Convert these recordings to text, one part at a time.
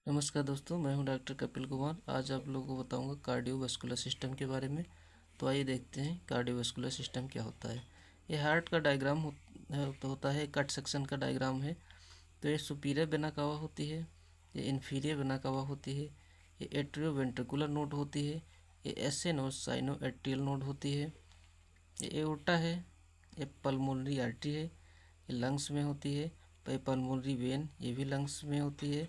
नमस्कार दोस्तों, मैं हूं डॉक्टर कपिल कुमार। आज आप लोगों को बताऊंगा कार्डियोवास्कुलर सिस्टम के बारे में। तो आइए देखते हैं कार्डियोवास्कुलर सिस्टम क्या होता है। ये हार्ट का डायग्राम होता है, कट सेक्शन का डायग्राम है। तो ये सुपीरियर वेना कावा होती है, ये इन्फीरियर वेना कावा होती है, ये एट्रियोवेंट्रिकुलर नोड होती है, ये एसएन और साइनो एट्रियल नोड होती है, ये एओर्टा है, ये पल्मोनरी आर्टरी है, ये लंग्स में होती है। पल्मोनरी वेन ये भी लंग्स में होती है।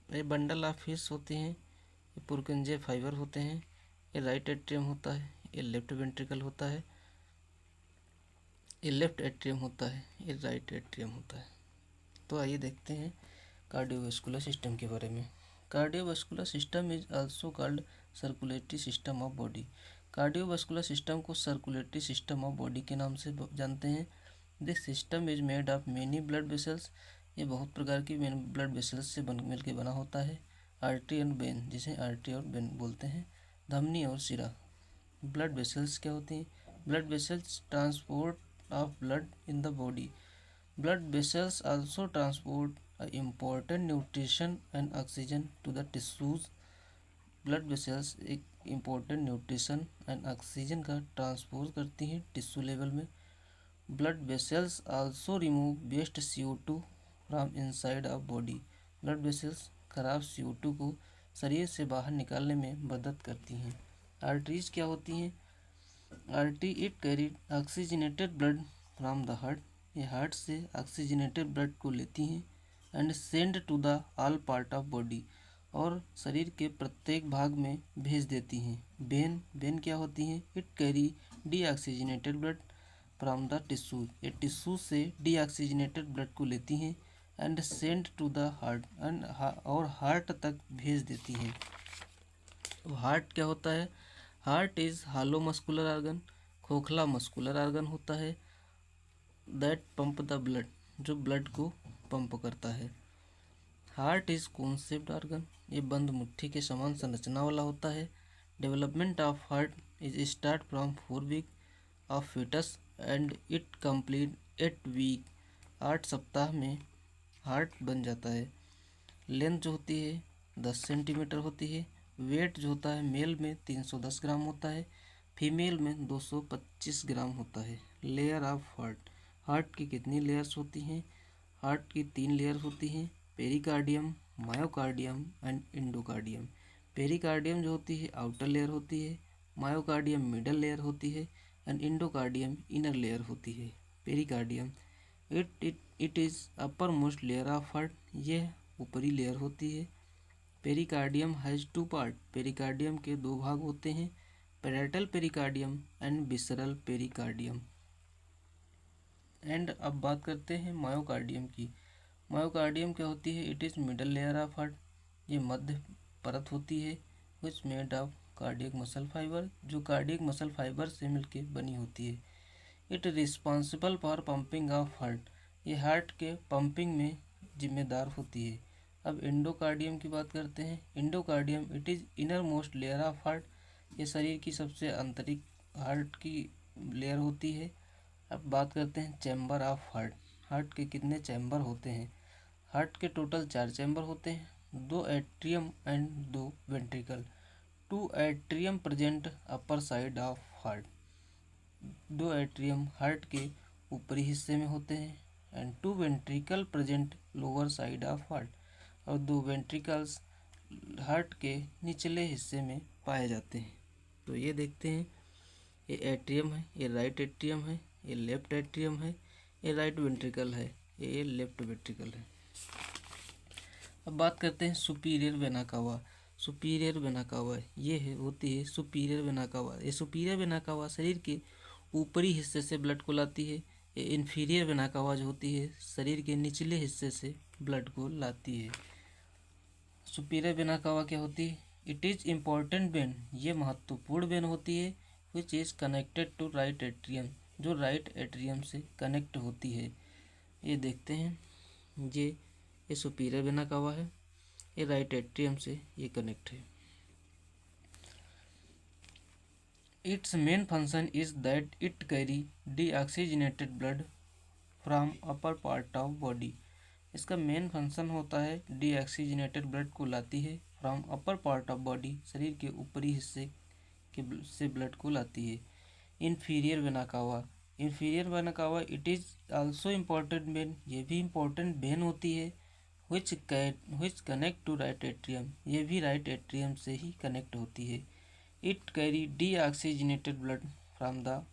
ये बंडल ऑफ फिश होती हैं, ये पुरकुंजे फाइबर होते हैं, ये राइट एट्रियम होता है, ये लेफ्ट वेंट्रिकल होता है, ये लेफ्ट एट्रियम होता है, ये राइट एट्रियम होता है। तो आइए देखते हैं कार्डियोवास्कुलर सिस्टम के बारे में। Cardiovascular system is also called circulatory system of body. Cardiovascular system को सर्कुलेटरी सिस्टम ऑफ बॉडी के नाम से जानते हैं। This system is made of many blood vessels. ये बहुत प्रकार की ब्लड वेसल्स से मिल के बना होता है। आर्टरी एंड वेन, जिसे आर्टरी और वेन बोलते हैं। धमनी और सिरा। ब्लड वेसल्स क्या होती हैं? Blood vessels transport of blood in the body. Blood vessels also transport important nutrition and oxygen to the tissues. Blood vessels एक इम्पोर्टेंट न्यूट्रिशन एंड ऑक्सीजन का ट्रांसपोर्ट करती हैं टिश्यू लेवल में। Blood vessels also remove waste CO2 from inside of body. Blood vessels खराब CO2 को शरीर से बाहर निकालने में मदद करती हैं। आर्टरीज क्या होती हैं? Artery it carry oxygenated blood from the heart. ये हार्ट से ऑक्सीजनेटेड ब्लड को लेती हैं and send to the all part of body, और शरीर के प्रत्येक भाग में भेज देती हैं। वेन क्या होती हैं? It carry deoxygenated blood from the tissue. ये टिश्यू से डीऑक्सीजनेटेड ब्लड को लेती हैं and send to the heart और हार्ट तक भेज देती हैं। तो हार्ट क्या होता है? Heart is hollow muscular organ, खोखला मस्कुलर ऑर्गन होता है। दैट पंप द ब्लड, जो ब्लड को पंप करता है। हार्ट इज कॉन्सेप्ट ऑर्गन, ये बंद मुट्ठी के समान संरचना वाला होता है। Development of heart is start from 4 week of foetus and it complete 8 week. 8 सप्ताह में हार्ट बन जाता है। लेंथ जो होती है 10 सेंटीमीटर होती है। वेट जो होता है मेल में 310 ग्राम होता है, फीमेल में 225 ग्राम होता है। लेयर ऑफ हार्ट, हार्ट की कितनी लेयर्स होती हैं? हार्ट की 3 लेयर होती हैं, pericardium, myocardium and endocardium. Pericardium जो होती है आउटर लेयर होती है, मायोकार्डियम मिडल लेयर होती है एंड इंडोकार्डियम इनर लेयर होती है। Pericardium it is upper most layer of heart, यह ऊपरी लेयर होती है। पेरिकार्डियम हैज़ 2 पार्ट, पेरिकार्डियम के 2 भाग होते हैं, parietal pericardium and visceral pericardium. And अब बात करते हैं मायोकार्डियम की। मायोकार्डियम क्या होती है? It is middle layer of heart, ये मध्य परत होती है। Which made of cardiac muscle fibre, जो कार्डियक मसल फाइबर से मिलके बनी होती है। It responsible for pumping of heart, ये हार्ट के पंपिंग में जिम्मेदार होती है। अब एंडोकार्डियम की बात करते हैं। Endocardium it is inner most layer of heart, ये शरीर की सबसे आंतरिक हार्ट की लेयर होती है। अब बात करते हैं चैम्बर ऑफ हार्ट। हार्ट के कितने चैम्बर होते हैं? हार्ट के टोटल 4 चैम्बर होते हैं, 2 atrium and 2 ventricle. 2 atrium present upper side of heart, 2 atrium heart के ऊपरी हिस्से में होते हैं and 2 ventricle present lower side of heart, और 2 वेंट्रिकल्स हार्ट के निचले हिस्से में पाए जाते हैं। तो ये देखते हैं, ये एट्रियम है, ये राइट एट्रियम है, ये लेफ्ट एट्रियम है, ये राइट वेंट्रिकल है, ये लेफ्ट वेंट्रिकल है। अब बात करते हैं superior vena cava. Superior vena cava ये होती है सुपीरियर वेना कावा। ये सुपीरियर वेना कावा शरीर के ऊपरी हिस्से से ब्लड को लाती है। ये इन्फीरियर वेना कावा जो होती है शरीर के निचले हिस्से से ब्लड को लाती है। सुपीरियर वेना कावा क्या होती है? इट इज़ इम्पॉर्टेंट वेन, ये महत्वपूर्ण वेन होती है, which is connected to right atrium, जो राइट एट्रियम से कनेक्ट होती है। ये देखते हैं, ये सुपीरियर वेना कावा है, ये राइट एट्रियम से ये कनेक्ट है। It's main function is that it carry deoxygenated blood from upper part of body. इसका मेन फंक्शन होता है डीऑक्सीजनेटेड ब्लड को लाती है from upper part of body, शरीर के ऊपरी हिस्से के से ब्लड को लाती है। Inferior vena cava, inferior vena cava it is also important vein, ये भी इम्पोर्टेंट वेन होती है। Which connect to right atrium, ये भी राइट एट्रियम से ही कनेक्ट होती है। It carry deoxygenated blood from the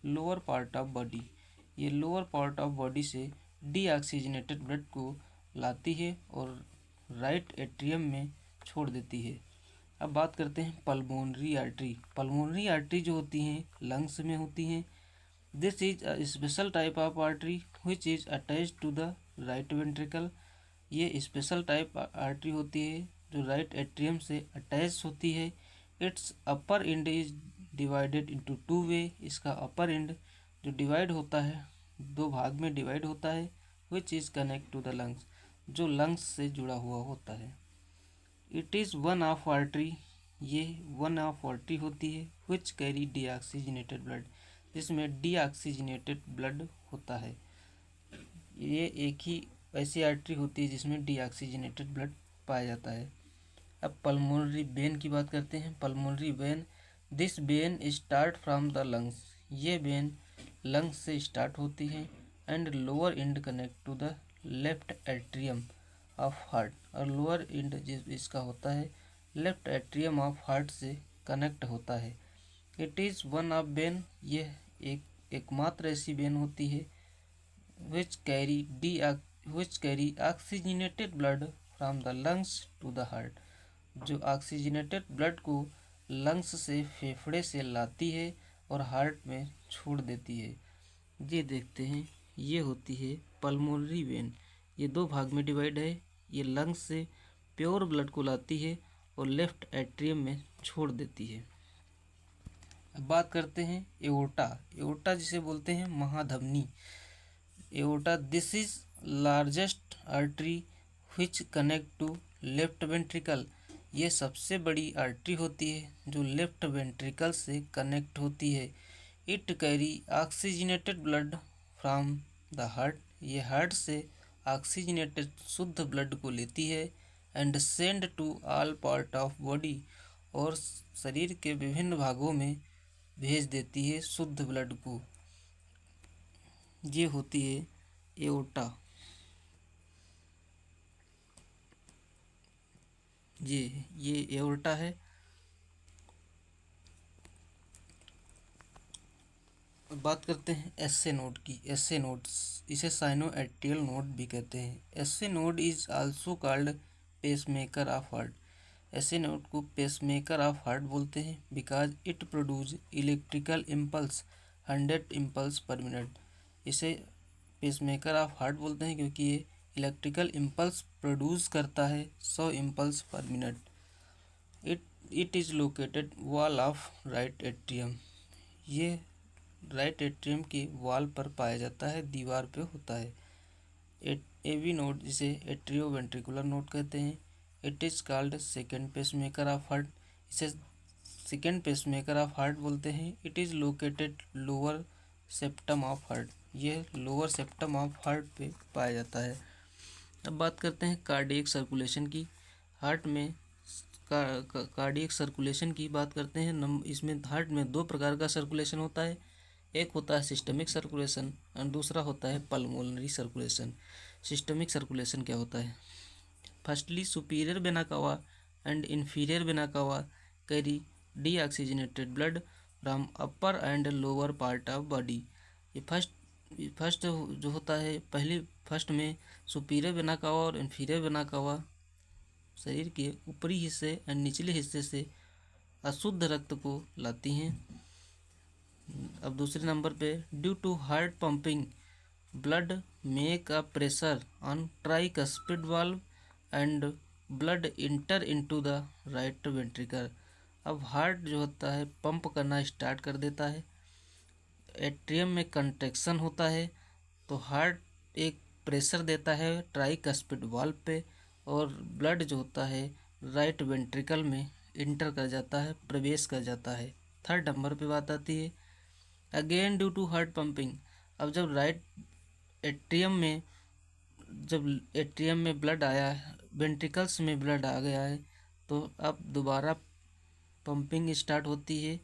lower part of body, ये लोअर पार्ट ऑफ बॉडी से डीऑक्सीजनेटेड ब्लड को लाती है और राइट एट्रियम में छोड़ देती है। अब बात करते हैं पल्मोनरी आर्टरी। पल्मोनरी आर्टरी जो होती हैं लंग्स में होती हैं। This is a special type of artery which is attach to the right ventricle, ये स्पेशल टाइप आर्टरी होती है जो राइट एट्रियम से अटैच होती है। Its upper end is divided into two way, इसका अपर एंड जो डिवाइड होता है दो भाग में डिवाइड होता है। Which is connect to the lungs, जो लंग्स से जुड़ा हुआ होता है। It is one of artery, ये वन ऑफ आर्टरी होती है विच कैरी डीऑक्सीजनेटेड ब्लड, जिसमें डीऑक्सीजनेटेड ब्लड होता है। ये एक ही ऐसी आर्टरी होती है जिसमें डीऑक्सीजनेटेड ब्लड पाया जाता है। अब पल्मोनरी वेन की बात करते हैं। Pulmonary vein, this vein start from the lungs, ये वेन लंग्स से स्टार्ट होती है and lower end connect to the left atrium of heart, और लोअर एंड इसका होता है लेफ्ट एट्रियम ऑफ हार्ट से कनेक्ट होता है। It is one of vein, यह एकमात्र ऐसी वेन होती है which carry oxygenated blood from the lungs to the heart, जो ऑक्सीजनेटेड ब्लड को लंग्स से फेफड़े से लाती है और हार्ट में छोड़ देती है। ये देखते हैं, ये होती है पल्मोनरी वेन, ये दो भाग में डिवाइड है। ये लंग्स से प्योर ब्लड को लाती है और लेफ्ट एट्रियम में छोड़ देती है। अब बात करते हैं एओर्टा। एओर्टा जिसे बोलते हैं महाधमनी। Aorta, this is largest artery which connect to left ventricle, ये सबसे बड़ी आर्टरी होती है जो लेफ्ट वेंट्रिकल से कनेक्ट होती है। It carry oxygenated blood from the heart, ये हार्ट से ऑक्सीजनेटेड शुद्ध ब्लड को लेती है and send to all part of body, और शरीर के विभिन्न भागों में भेज देती है शुद्ध ब्लड को। ये होती है एओर्टा। ये एओर्टा है। बात करते हैं एसए नोड की। एसए नोड्स, इसे साइनोएट्रियल नोड भी कहते हैं। SA node is also called pacemaker of heart, SA node को पेसमेकर ऑफ हार्ट बोलते हैं because it produce electrical impulse 100 impulse पर मिनट। इसे पेसमेकर ऑफ हार्ट बोलते हैं क्योंकि ये इलेक्ट्रिकल इम्पल्स प्रोड्यूस करता है 100 इम्पल्स पर minute. It is located wall of right atrium, ये राइट एट्रियम के वॉल पर पाया जाता है, दीवार पे होता है। एवी नोड, जिसे एट्रियो वेंट्रिकुलर नोड कहते हैं। It is called second pacemaker of heart, इसे सेकेंड पेसमेकर ऑफ हार्ट बोलते हैं। It is located lower septum of heart, यह लोअर सेप्टम ऑफ हार्ट पे पाया जाता है। अब बात करते हैं कार्डियक सर्कुलेशन की। हार्ट में कार्डियक सर्कुलेशन की बात करते हैं। इसमें हार्ट में दो प्रकार का सर्कुलेशन होता है, एक होता है सिस्टमिक सर्कुलेशन और दूसरा होता है पल्मोनरी सर्कुलेशन। सिस्टमिक सर्कुलेशन क्या होता है? Firstly superior vena cava and inferior vena कावा carry deoxygenated blood from upper and lower part of body. ये फर्स्ट जो होता है, फर्स्ट में सुपीरियर वेना कावा और इन्फीरियर वेना कावा शरीर के ऊपरी हिस्से और निचले हिस्से से अशुद्ध रक्त को लाती हैं। अब दूसरे नंबर पे, due to heart pumping blood make a pressure on tricuspid valve and blood enter into the right ventricle. अब हार्ट जो होता है पंप करना स्टार्ट कर देता है, एट्रियम में कंट्रैक्शन होता है तो हार्ट एक प्रेशर देता है ट्राइकस्पिड वाल्व पे और ब्लड जो होता है राइट वेंट्रिकल में इंटर कर जाता है, प्रवेश कर जाता है। थर्ड नंबर पे बात आती है again due to heart pumping. अब जब राइट एट्रियम में जब एट्रियम में ब्लड आया, वेंट्रिकल्स में ब्लड आ गया है, तो अब दोबारा पंपिंग स्टार्ट होती है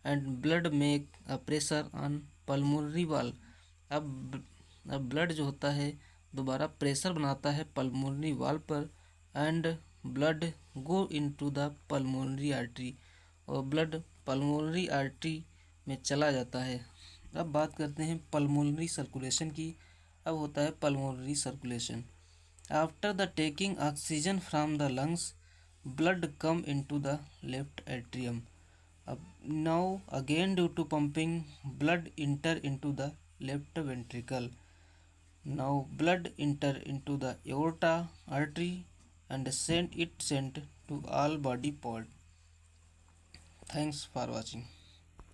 and blood make a pressure on pulmonary वाल। अब ब्लड जो होता है दोबारा प्रेशर बनाता है पल्मोनरी वाल पर and blood go into the pulmonary artery, और ब्लड पल्मोनरी आर्टरी में चला जाता है। अब बात करते हैं पल्मोनरी सर्कुलेशन की। अब होता है pulmonary circulation. After the taking oxygen from the lungs, blood come into the left atrium. Now again due to pumping, blood enter into the left ventricle. Now blood enter into the aorta artery and send to all body part. Thanks for watching.